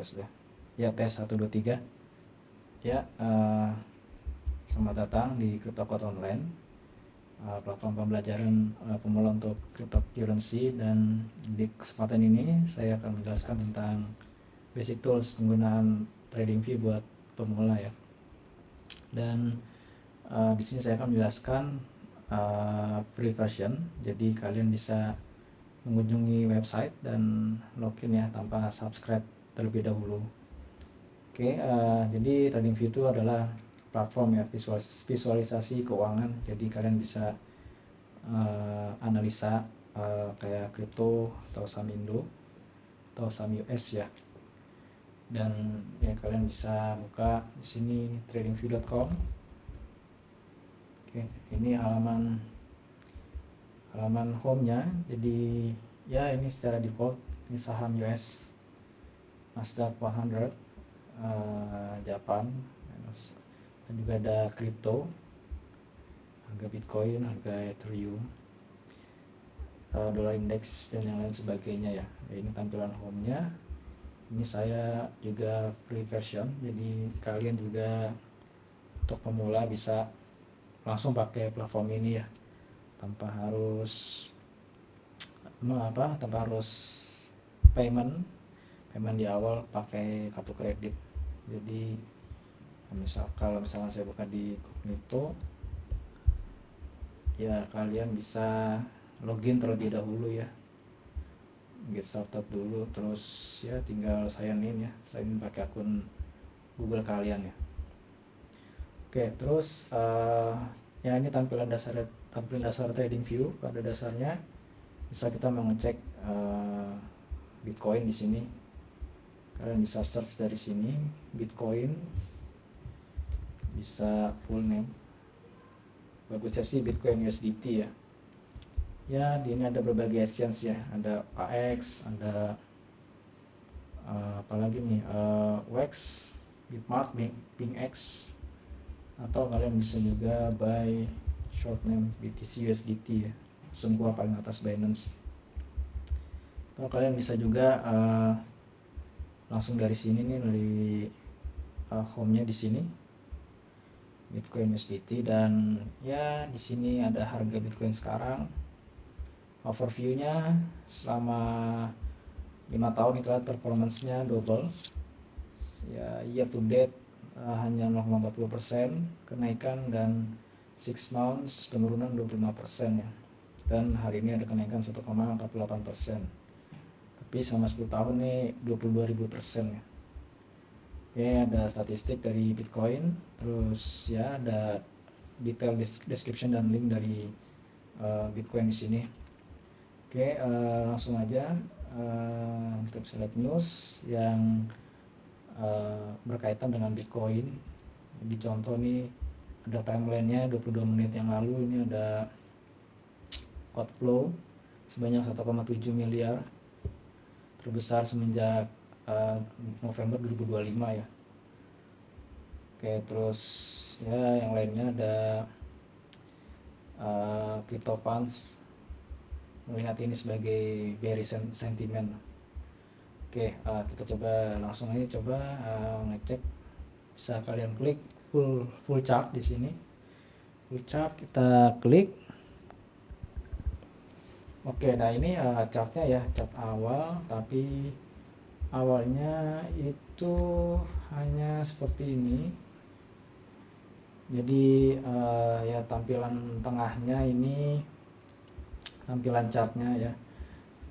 tes ya. Ya, tes 1 2 3. Ya, selamat datang di CryptoCode Online, platform pembelajaran pemula untuk cryptocurrency, dan di kesempatan ini saya akan menjelaskan tentang basic tools penggunaan TradingView buat pemula ya. Dan di sini saya akan menjelaskan free version, jadi kalian bisa mengunjungi website dan login ya tanpa subscribe terlebih dahulu. Oke, jadi TradingView itu adalah platform ya visualisasi keuangan. Jadi kalian bisa analisa kayak kripto atau saham Indo atau saham US ya. Dan ya kalian bisa buka di sini tradingview.com. Oke, ini halaman home-nya. Jadi ya ini secara default ini saham US Nasdaq 100, Japan, dan juga ada kripto, harga Bitcoin, harga Ethereum, dollar index, dan yang lain sebagainya ya. Ini tampilan home-nya. Ini saya juga free version, jadi kalian juga untuk pemula bisa langsung pakai platform ini ya, tanpa harus payment di awal pakai kartu kredit. Jadi kalau misalkan saya buka di Cognito ya, kalian bisa login terlebih dahulu ya, get started dulu, terus ya tinggal sign in pakai akun Google kalian ya. Oke, terus ya ini tampilan dasar TradingView. Pada dasarnya bisa kita mengecek Bitcoin di sini. Kalian bisa search dari sini Bitcoin, bisa full name, bagusnya sih Bitcoin USDT ya. Ya, di ini ada berbagai exchange ya, ada KX, ada apalagi nih, WEX, Bitmart, BingX, atau kalian bisa juga buy short name BTC USDT ya, semua paling atas Binance. Atau kalian bisa juga langsung dari sini nih, dari home-nya di sini Bitcoin USDT, dan ya di sini ada harga Bitcoin sekarang, overview-nya selama 5 tahun itu performance-nya double ya, year to date hanya 0,40% kenaikan, dan 6 months penurunan 25% ya, dan hari ini ada kenaikan 1,48%, tapi selama 10 tahun nih 22.000% ya. Oke, ada statistik dari Bitcoin, terus ya ada detail description dan link dari Bitcoin di sini. Oke, langsung aja kita bisa lihat news yang berkaitan dengan Bitcoin. Di contoh nih ada timeline-nya 22 menit yang lalu. Ini ada outflow sebanyak 1,7 miliar, terbesar semenjak November 2025 ya. Oke, terus ya yang lainnya ada CryptoPunks melihat ini sebagai bearish sentiment. Oke, kita coba langsung aja ngecek. Bisa kalian klik full chart di sini. Full chart kita klik. Oke, nah ini chartnya ya, chart awal, tapi awalnya itu hanya seperti ini. Jadi ya tampilan tengahnya ini tampilan chartnya ya.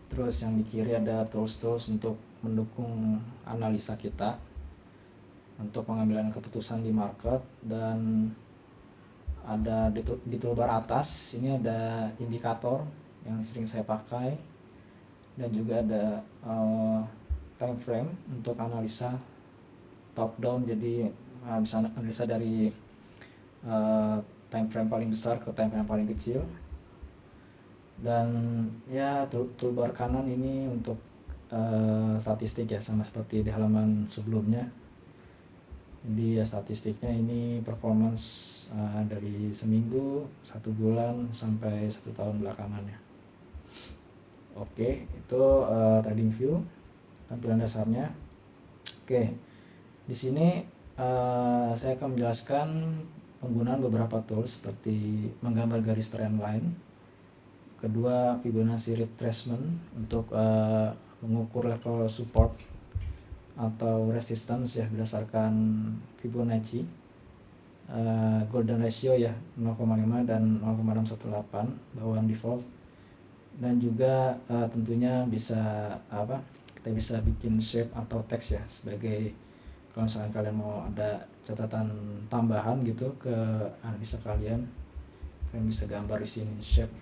Terus yang di kiri ada tools untuk mendukung analisa kita untuk pengambilan keputusan di market, dan ada di toolbar atas ini ada indikator yang sering saya pakai, dan juga ada time frame untuk analisa top down. Jadi bisa analisa dari time frame paling besar ke time frame paling kecil. Dan ya toolbar kanan ini untuk statistik ya, sama seperti di halaman sebelumnya. Jadi ya statistiknya ini performance dari seminggu, 1 bulan, sampai 1 tahun belakangan ya. Oke, itu TradingView tampilan dasarnya. Oke, di sini saya akan menjelaskan penggunaan beberapa tools seperti menggambar garis trendline, kedua Fibonacci retracement untuk mengukur level support atau resistance ya berdasarkan Fibonacci, golden ratio ya 0,5 dan 0,618 bawaan default, dan juga tentunya bisa kita bisa bikin shape atau teks ya sebagai kalau misalkan kalian mau ada catatan tambahan gitu ke analisa kalian bisa gambar di sini shape.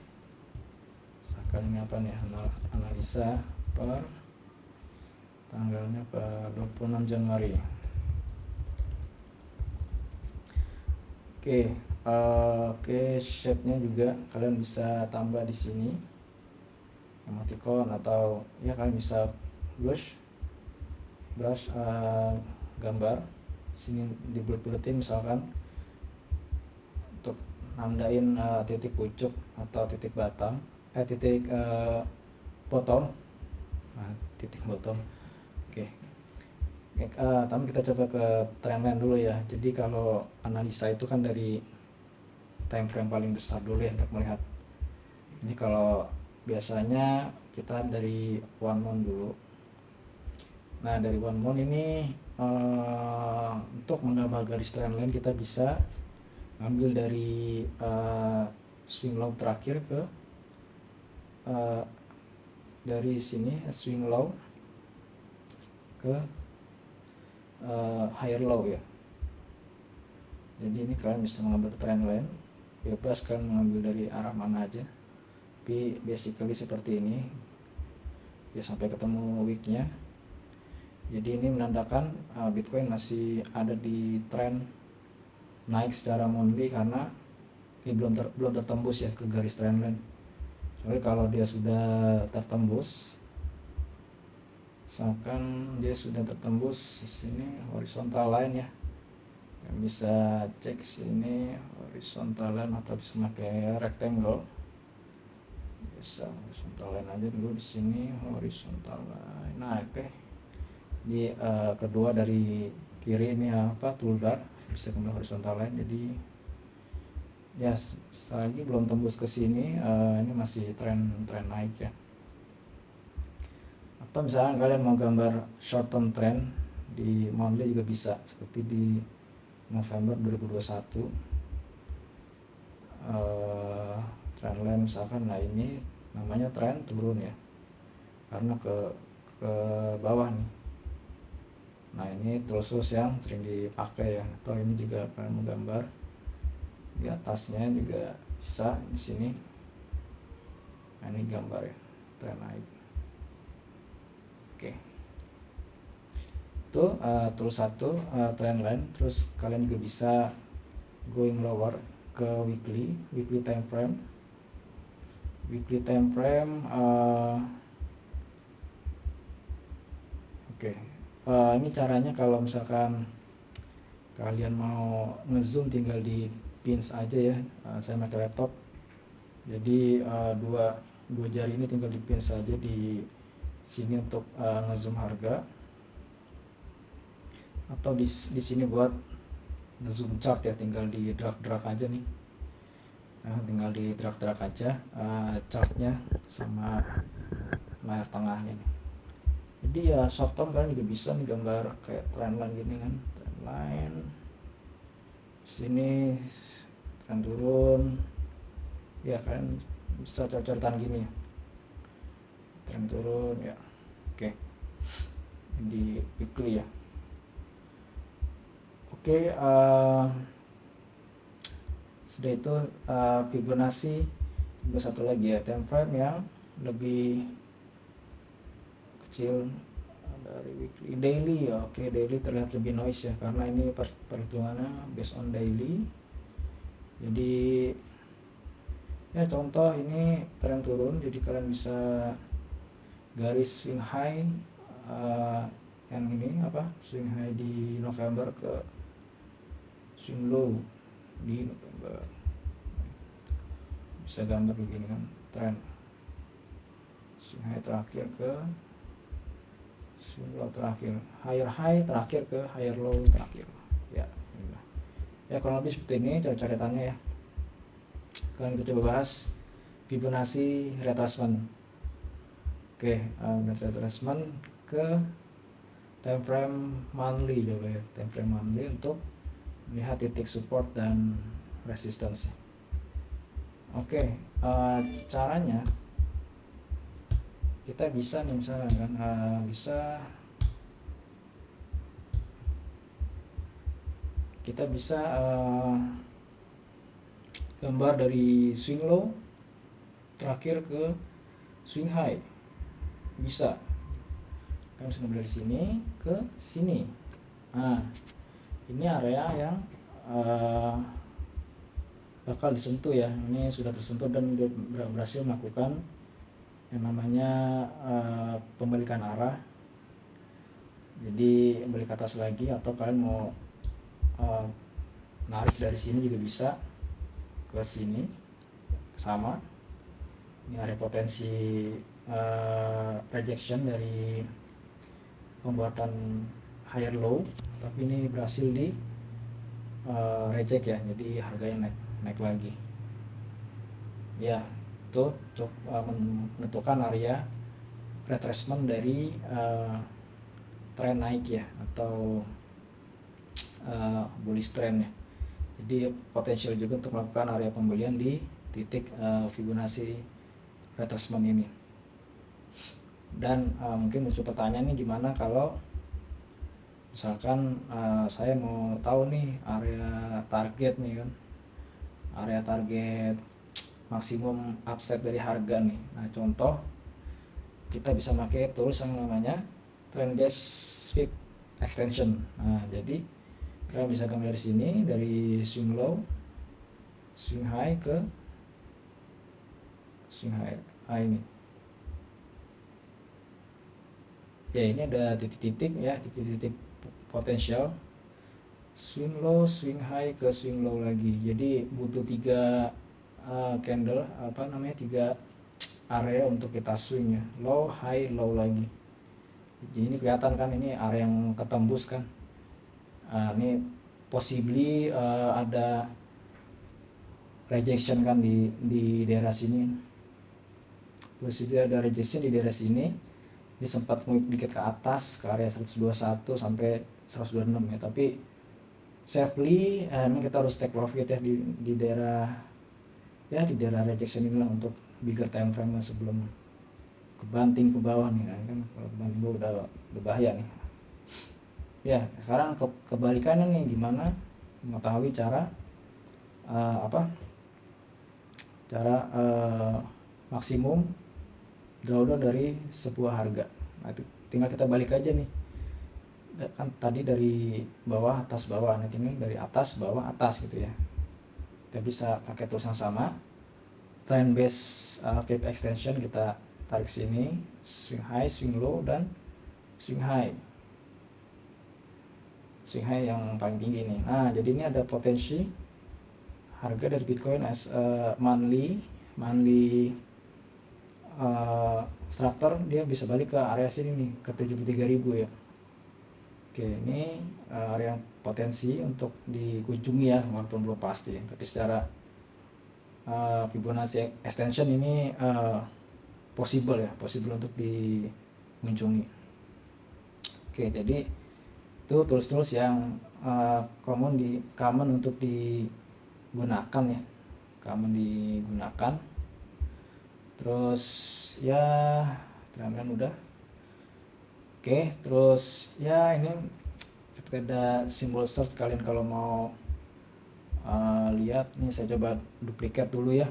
Misalkan ini apa nih, analisa per tanggalnya per 26 Januari. Oke, shape-nya juga kalian bisa tambah di sini emoticon atau ya kalian bisa brush gambar sini dibulet-buletin misalkan untuk nandain titik pucuk atau titik bottom, titik bottom. Titik bottom. Oke. Tapi kita coba ke trendline dulu ya. Jadi kalau analisa itu kan dari time frame paling besar dulu ya untuk melihat. Ini kalau biasanya kita dari one month dulu. Nah dari one month ini untuk menggambar garis trendline kita bisa ambil dari swing low terakhir ke dari sini swing low ke higher low ya. Jadi ini kalian bisa mengambil trendline, bebas kalian mengambil dari arah mana aja, tapi basically seperti ini ya sampai ketemu wicknya. Jadi ini menandakan Bitcoin masih ada di trend naik secara monthly karena ini belum tertembus ya ke garis trendline. Soalnya kalau dia sudah tertembus, misalkan dia sudah tertembus di sini horizontal line ya, yang bisa cek sini horizontal line atau bisa pakai rectangle, bisa horizontal line aja dulu di sini horizontal line. Nah oke. Di kedua dari kiri ini toolbar bisa kembali horizontal line. Jadi ya selagi belum tembus ke sini ini masih tren naik ya. Atau misalkan kalian mau gambar short term trend di monthly juga bisa, seperti di November 2021 trendline misalkan. Nah ini namanya trend turun ya karena ke bawah nih. Nah ini tools yang sering dipakai ya. Atau ini juga kalian menggambar di atasnya juga bisa di sini. Nah ini gambar ya tren naik. Oke. Itu tools 1 trend line. Terus kalian juga bisa going lower ke weekly time frame. Weekly time frame ini caranya kalau misalkan kalian mau ngezoom tinggal di pins aja ya. Saya pakai laptop, jadi dua jari ini tinggal di pins saja di sini untuk ngezoom harga, atau di sini buat ngezoom chart ya, tinggal di drag aja nih. Nah, tinggal di drag aja chartnya sama layar tengahnya nih. Jadi ya short term kalian juga bisa nih gambar kayak trendline gini kan, trendline sini trend turun ya, kalian bisa coret-coretan gini ya, trend turun ya. Oke. Di weekly ya. Oke, sudah itu Fibonacci. Juga satu lagi ya, time frame yang lebih kecil dari weekly. Daily ya, oke, daily terlihat lebih noise ya karena ini perhitungannya based on daily. Jadi ya contoh ini tren turun, jadi kalian bisa garis swing high yang ini swing high di November ke swing low di November, bisa gambar begini kan, tren swing high terakhir ke swing low terakhir, higher high terakhir ke higher low terakhir ya. Ya kurang lebih seperti ini coretannya ya. Sekarang kita coba bahas Fibonacci retracement. Oke, retracement ke time frame monthly, coba ya, time frame monthly untuk melihat titik support dan resistance. Oke, caranya kita bisa nih misalnya kan, kita bisa gambar dari swing low terakhir ke swing high, bisa kan, bisa dari sini ke sini. Nah, ini area yang bakal disentuh ya, ini sudah tersentuh dan berhasil melakukan yang namanya pembalikan arah, jadi balik ke atas lagi, atau kalian mau narik dari sini juga bisa ke sini, sama. Ini area potensi rejection dari pembuatan higher low, tapi ini berhasil di reject ya, jadi harganya naik lagi ya. Itu untuk menentukan area retracement dari tren naik ya, atau bullish trend ya. Jadi potensial juga untuk melakukan area pembelian di titik Fibonacci retracement ini. Dan mungkin muncul pertanyaan nih, gimana kalau misalkan saya mau tahu nih area target nih kan, area target maksimum upside dari harga nih. Nah, contoh kita bisa pakai tools yang namanya trend based Fib extension. Nah, jadi kita bisa gambar dari sini, dari swing low, swing high ke swing high. Ini ya, ini ada titik-titik ya, titik-titik potensial swing low, swing high ke swing low lagi. Jadi butuh 3 candle, 3 area untuk kita swing ya, low, high, low lagi. Jadi ini kelihatan kan, ini area yang ketembus kan. Ini possibly ada rejection kan di daerah sini. Possibly ada rejection di daerah sini. Ini sempat ngikut dikit ke atas ke area 121 sampai 126 ya, tapi safely kita harus take profit ya di daerah rejection inilah, untuk bigger time frame sebelum kebanting ke bawah nih kan. Kalau kebanting ke bawah udah bahaya nih ya. Sekarang kebalikannya nih, gimana mengetahui cara maksimum drawdown dari sebuah harga. Nah, itu tinggal kita balik aja nih kan, tadi dari bawah atas bawah, nah ini dari atas bawah atas gitu ya. Kita bisa pakai tools yang sama, trend base Fib extension, kita tarik sini, swing high, swing low, dan swing high yang paling tinggi nih. Nah, jadi ini ada potensi harga dari Bitcoin as monthly structure, dia bisa balik ke area sini nih, ke 73.000 ya. Oke, ini area potensi untuk dikunjungi ya, walaupun belum pasti, tapi secara Fibonacci extension ini possible untuk dikunjungi. Oke, jadi itu tools yang common untuk digunakan ya, terus ya terangkan udah. Oke, terus ya ini seperti ada simbol search, kalian kalau mau lihat nih, saya coba duplikat dulu ya.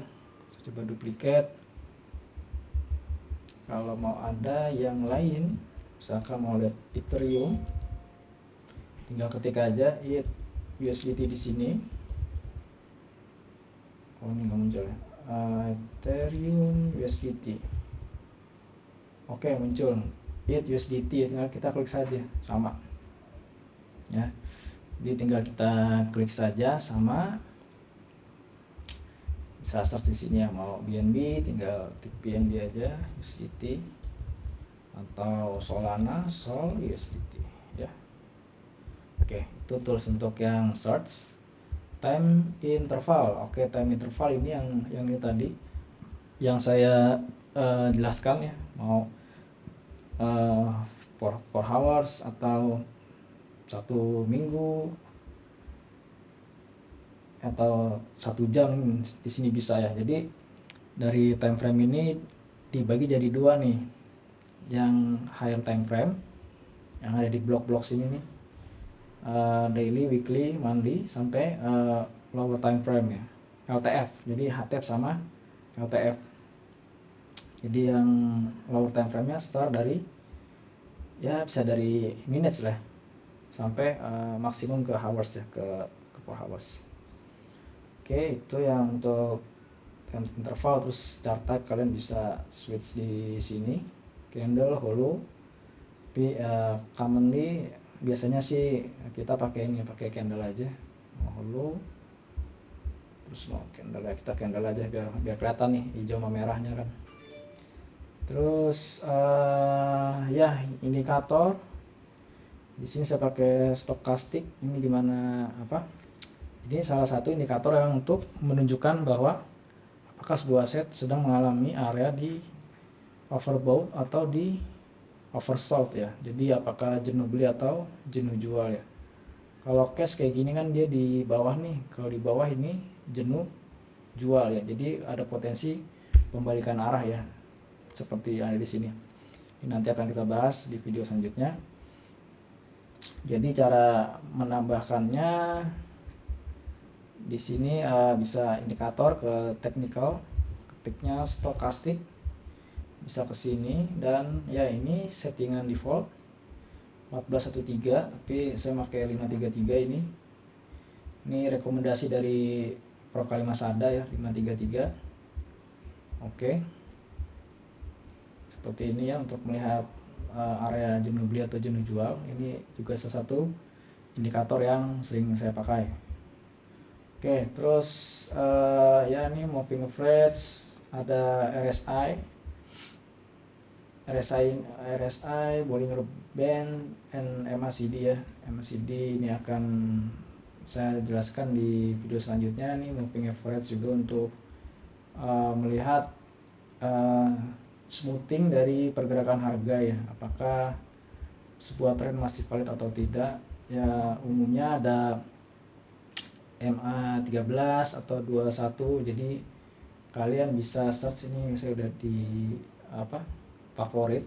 Kalau mau ada yang lain, misalkan mau lihat Ethereum, tinggal ketik aja USDT di sini. Oh, ini nggak muncul ya. Ethereum USDT. Oke, muncul USDT, tinggal kita klik saja, sama ya. Jadi tinggal kita klik saja, sama, bisa search di sini ya, mau BNB tinggal tik BNB aja, USDT. atau Solana, Sol USDT ya. Oke, itu tools untuk yang search. Time interval. Oke, time interval ini yang ini tadi yang saya jelaskan ya, mau 4 hours atau 1 minggu atau 1 jam di sini bisa ya. Jadi dari time frame ini dibagi jadi 2 nih, yang higher time frame yang ada di blok-blok sini nih, daily, weekly, monthly, sampai lower time frame ya, LTF. Jadi HTF sama LTF. Jadi yang lower time frame nya start dari ya bisa dari minutes lah sampai maksimum ke hours ya, ke 4 hours. Oke, itu yang untuk time interval. Terus chart type kalian bisa switch di sini, candle, hollow. Tapi commonly biasanya sih kita pakai ini, pakai candle aja. Mau hollow terus mau candle ya, kita candle aja biar kelihatan nih hijau sama merahnya kan. Terus ya indikator di sini saya pakai stokastik. Ini gimana apa? Ini salah satu indikator yang untuk menunjukkan bahwa apakah sebuah aset sedang mengalami area di overbought atau di oversold ya. Jadi apakah jenuh beli atau jenuh jual ya. Kalau cash kayak gini kan dia di bawah nih. Kalau di bawah ini jenuh jual ya. Jadi ada potensi pembalikan arah ya, seperti yang ada di sini. Ini nanti akan kita bahas di video selanjutnya. Jadi cara menambahkannya di sini bisa indikator ke technical, ketiknya stokastik, bisa ke sini, dan ya ini settingan default 1413, tapi saya pakai 533 ini. Ini rekomendasi dari Prof Kalimasada ya, 533. Oke. Seperti ini ya untuk melihat area jenuh beli atau jenuh jual. Ini juga salah satu indikator yang sering saya pakai. Oke, terus ya ini moving average, ada RSI, Bollinger Band, and MACD ya. MACD ini akan saya jelaskan di video selanjutnya. Nih moving average juga untuk melihat smoothing dari pergerakan harga ya, apakah sebuah tren masih valid atau tidak ya. Umumnya ada MA13 atau 21, jadi kalian bisa search. Ini saya udah di favorit,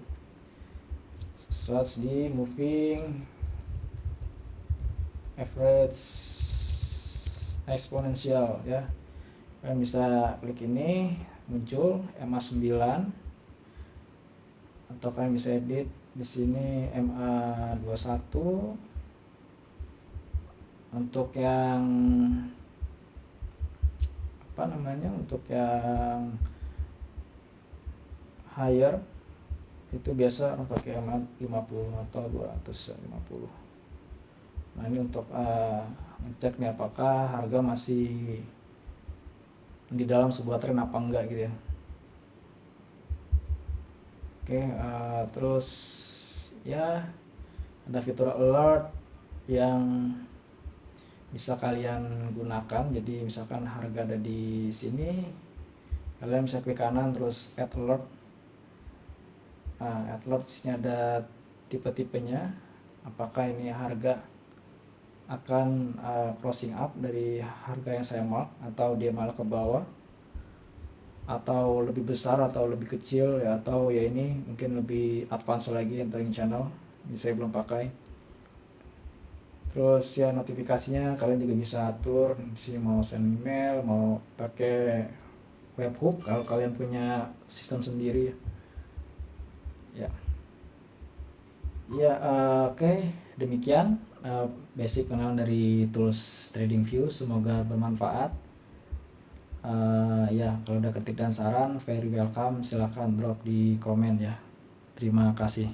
search di moving average eksponensial ya. Kalian bisa klik ini, muncul MA9, atau kalian bisa edit di sini MA21. Untuk yang untuk yang higher itu biasa pakai MA50 atau 250. Nah ini untuk ngecek nih apakah harga masih di dalam sebuah tren apa enggak gitu ya. Oke, terus ya ada fitur alert yang bisa kalian gunakan. Jadi misalkan harga ada di sini, kalian bisa klik kanan terus add alert. Add alert disini ada tipe-tipenya, apakah ini harga akan closing up dari harga yang saya mark, atau dia malah ke bawah, atau lebih besar atau lebih kecil ya, atau ya ini mungkin lebih advance lagi entering channel. Ini saya belum pakai. Terus ya notifikasinya kalian juga bisa atur di sini, mau send email, mau pakai webhook kalau kalian punya sistem sendiri ya. Ya oke, demikian basic pengenalan dari tools TradingView. Semoga bermanfaat. Ya kalau ada kritik dan saran, very welcome, silahkan drop di komen ya. Terima kasih.